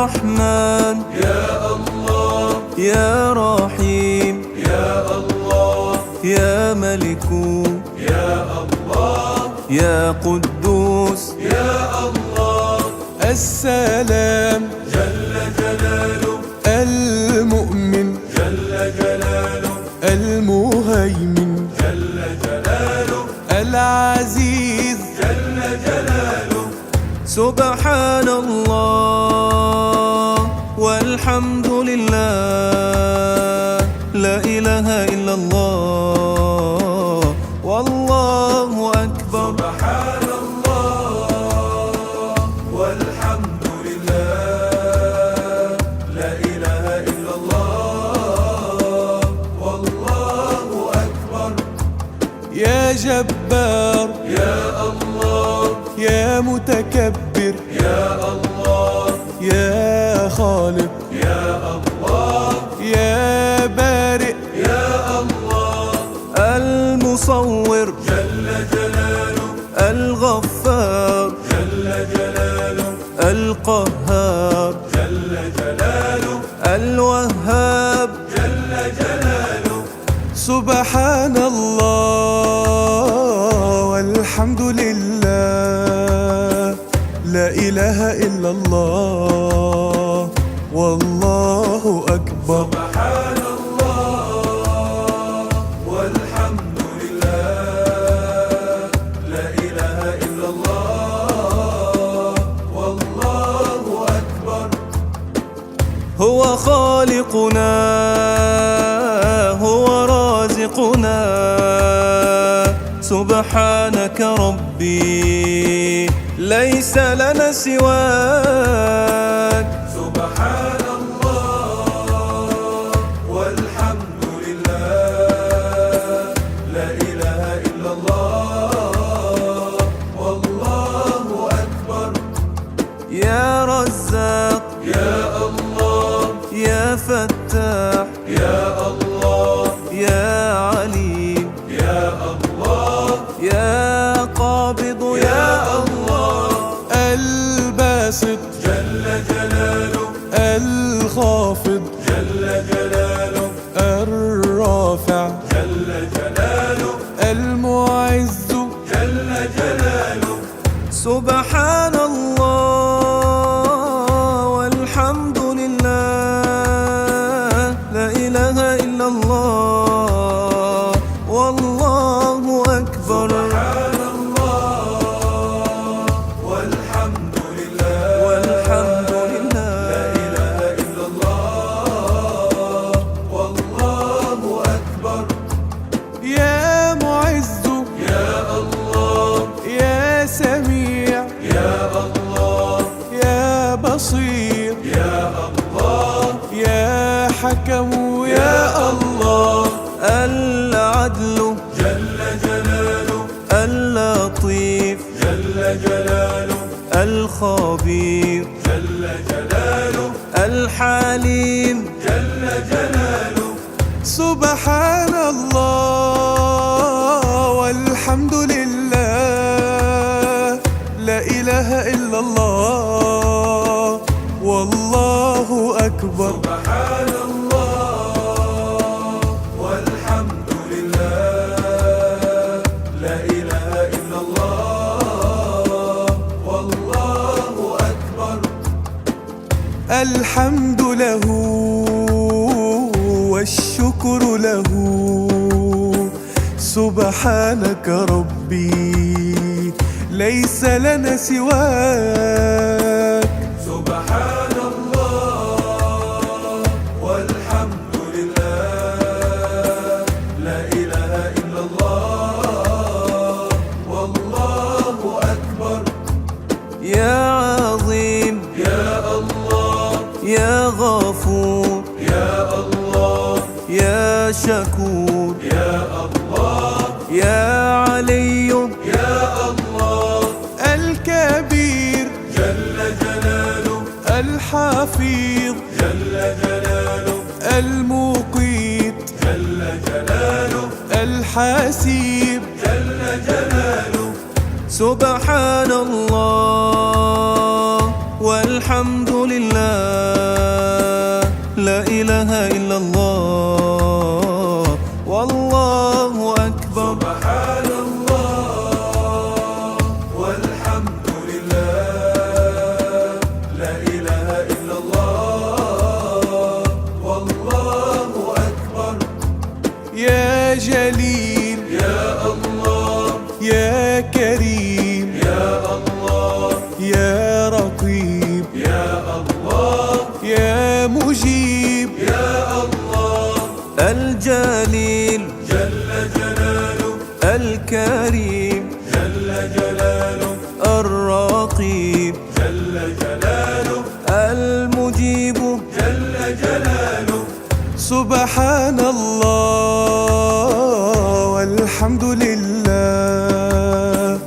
رحمن يا الله، يا رحيم يا الله، يا ملك يا الله، يا قدوس يا الله. السلام جل جلاله، المؤمن جل جلاله، المهيمن جل جلاله، العزيز جل جلاله. سبحان الله والحمد لله، لا إله إلا الله والله أكبر. سبحان الله والحمد لله، لا إله إلا الله والله أكبر. يا جبار يا الله، يا متكبر يا الله، يا خالق يا الله، يا بارئ يا الله. المصور جل جلاله، الغفار جل جلاله، القهار جل جلاله، الوهاب جل جلاله. سبحان الله والحمد لله، لا إله إلا الله والله أكبر. سبحان الله والحمد لله، لا إله إلا الله والله أكبر. هو خالقنا هو رازقنا، سبحانك ربي ليس لنا سواك. سبحان الله والحمد لله، لا إله إلا الله والله أكبر. يا رزاق يا الله، يا فتاح يا الله، يا عليم يا الله، يا قابض يا الله، الباسط جل جلاله، الخافض جل جلاله، الرافع جل جلاله، المعز جل جلاله. سبحان الله والحمد لله، لا إله إلا الله والله أكبر. سبحان الله والحمد لله، والحمد لا لله، إله إلا الله والله أكبر. يا معز يا الله، يا سميع يا الله، يا بصير يا الله، يا حكم يا الله، العدل جل جلاله، اللطيف جل جلاله، الخبير جل جلاله، الحليم. جل جلاله. سبحان الله والحمد لله، لا إله إلا الله والله أكبر. سبحان الله والحمد لله، لا إله إلا الله والله أكبر. الحمد له والشكر له، سبحانك ربي ليس لنا سواك. سبحان الله والحمد لله، لا إله إلا الله والله أكبر. يا عظيم يا الله، يا غفور يا الله، يا شكور يا الله، يا علي يا الله. الكبير جل جلاله، الحفيظ جل جلاله، المقيت جل جلاله، الحسيب جل جلاله. سبحان الله والحمد لله، يا جليل يا الله يا كريم يا الله يا رقيب يا الله يا مجيب يا الله الجليل جل جلاله الكريم جل جلاله الرقيب جل جلاله المجيب جل جلاله سبحان الله والحمد لله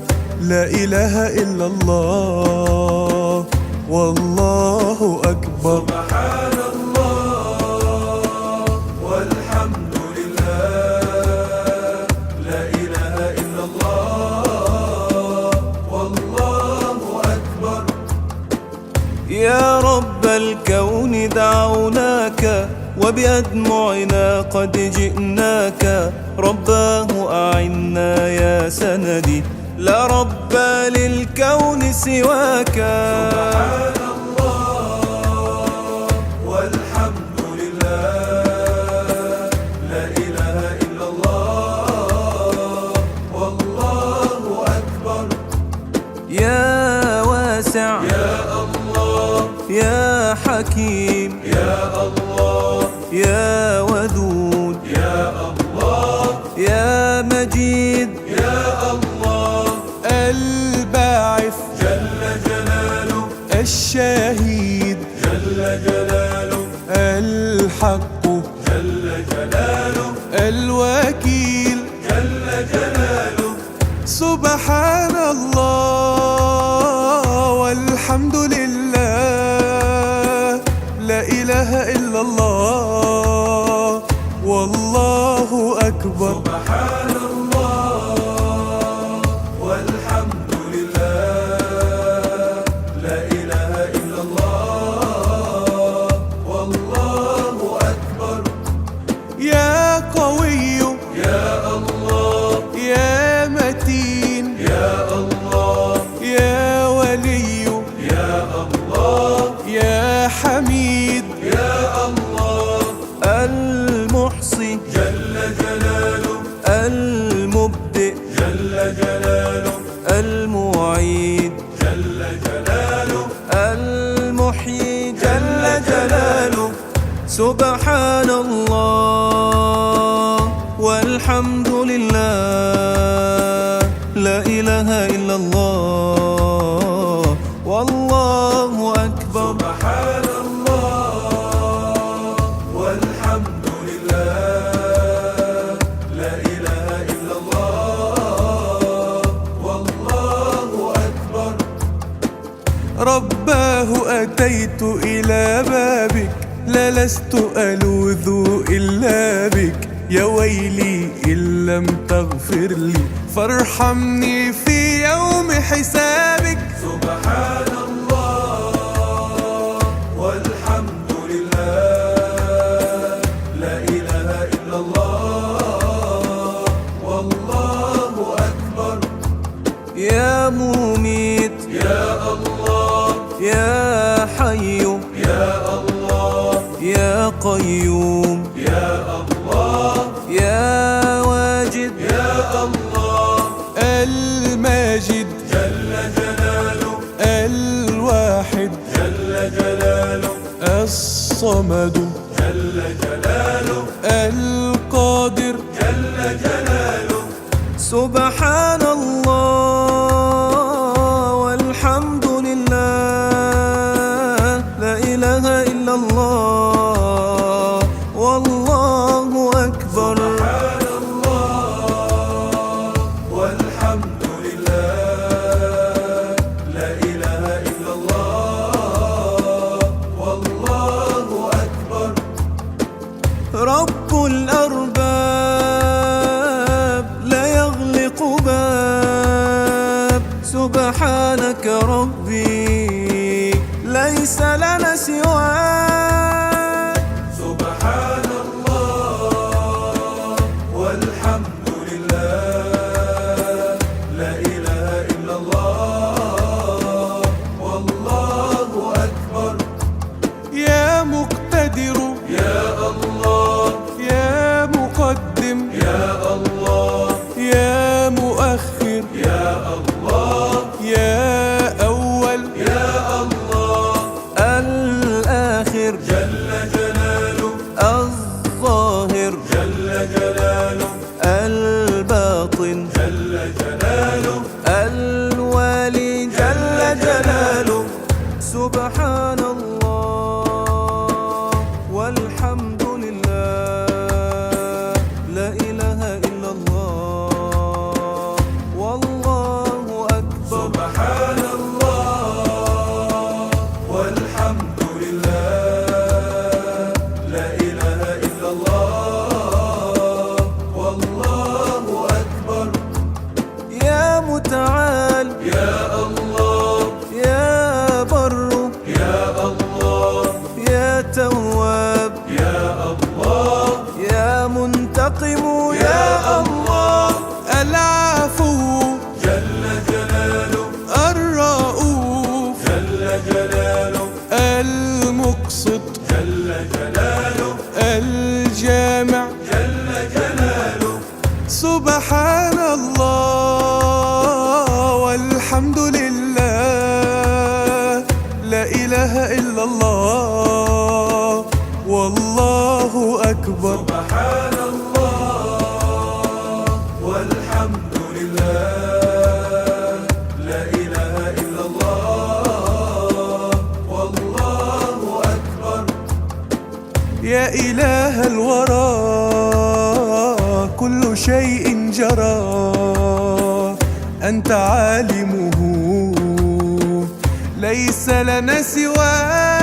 لا إله إلا الله والله أكبر سبحان الله والحمد لله لا إله إلا الله والله أكبر يا رب الكون دعوناك وبأدمعنا قد جئناك رباه أعنا يا سندي لا رب للكون سواك سبحان الله والحمد لله لا إله إلا الله والله أكبر يا واسع يا الله يا حكيم يا الله يا ودود يا الله يا مجيد يا الله الباعث جل جلاله الشهيد جل جلاله الحق جل جلاله الوكيل جل جلاله سبحان الله والحمد لله لا إله إلا الله والله أكبر سبحان الله والحمد لله لا إله إلا الله والله أكبر يا قوي يا الله يا متين يا الله يا ولي يا الله يا حميد يا الله المحصي جل جلاله المبدئ جل جلاله المعيد جل جلاله المحيي جل جلاله سبحان الله والحمد لله لا إله إلا الله والله أكبر سبحان الله والحمد لله لا إله إلا الله والله أكبر رباه أتيت إلى بابك للست ألوذ إلا بك يا ويلي إن لم تغفر لي فارحمني في يوم حسابك سبحان الله والحمد لله لا إله إلا الله والله أكبر يا مميت يا الله يا حي يا الله يا قيوم يا الله يا واجد يا الله الماجد جل جلاله الواحد جل جلاله الصمد جل جلاله القادر جل جلاله سبحان الله والحمد لله لا إله إلا الله والله أكبر سبحان الله والحمد لله لا إله إلا الله والله أكبر رب الأرباب لا يغلق باب سبحانك ربي ليس لنا سواك سبحان الله والحمد لله لا إله إلا الله والله أكبر يا مقتدر يا الله يا مقدم الله يا مؤخر يا الله يا أول يا الله الآخر جل جلاله الظاهر جل جلاله الباطن جل جلاله الوالي جل جلاله سبحان الله والحمد لله لا إله إلا الله والله أكبر سبحان الله والحمد لله لا إله إلا الله والله أكبر يا متعال يا الله يا بر يا الله يا تواب يا الله يا منتقم يا الله العفو جل جلاله الرؤوف جل جلاله المقسط جل جلاله الجامع جل جلاله سبحان الله والحمد لله لا إله إلا الله والله أكبر سبحان الله والحمد لله لا إله إلا الله والله أكبر يا إله الورى كل شيء جرى أنت عالمه ليس لنا سواك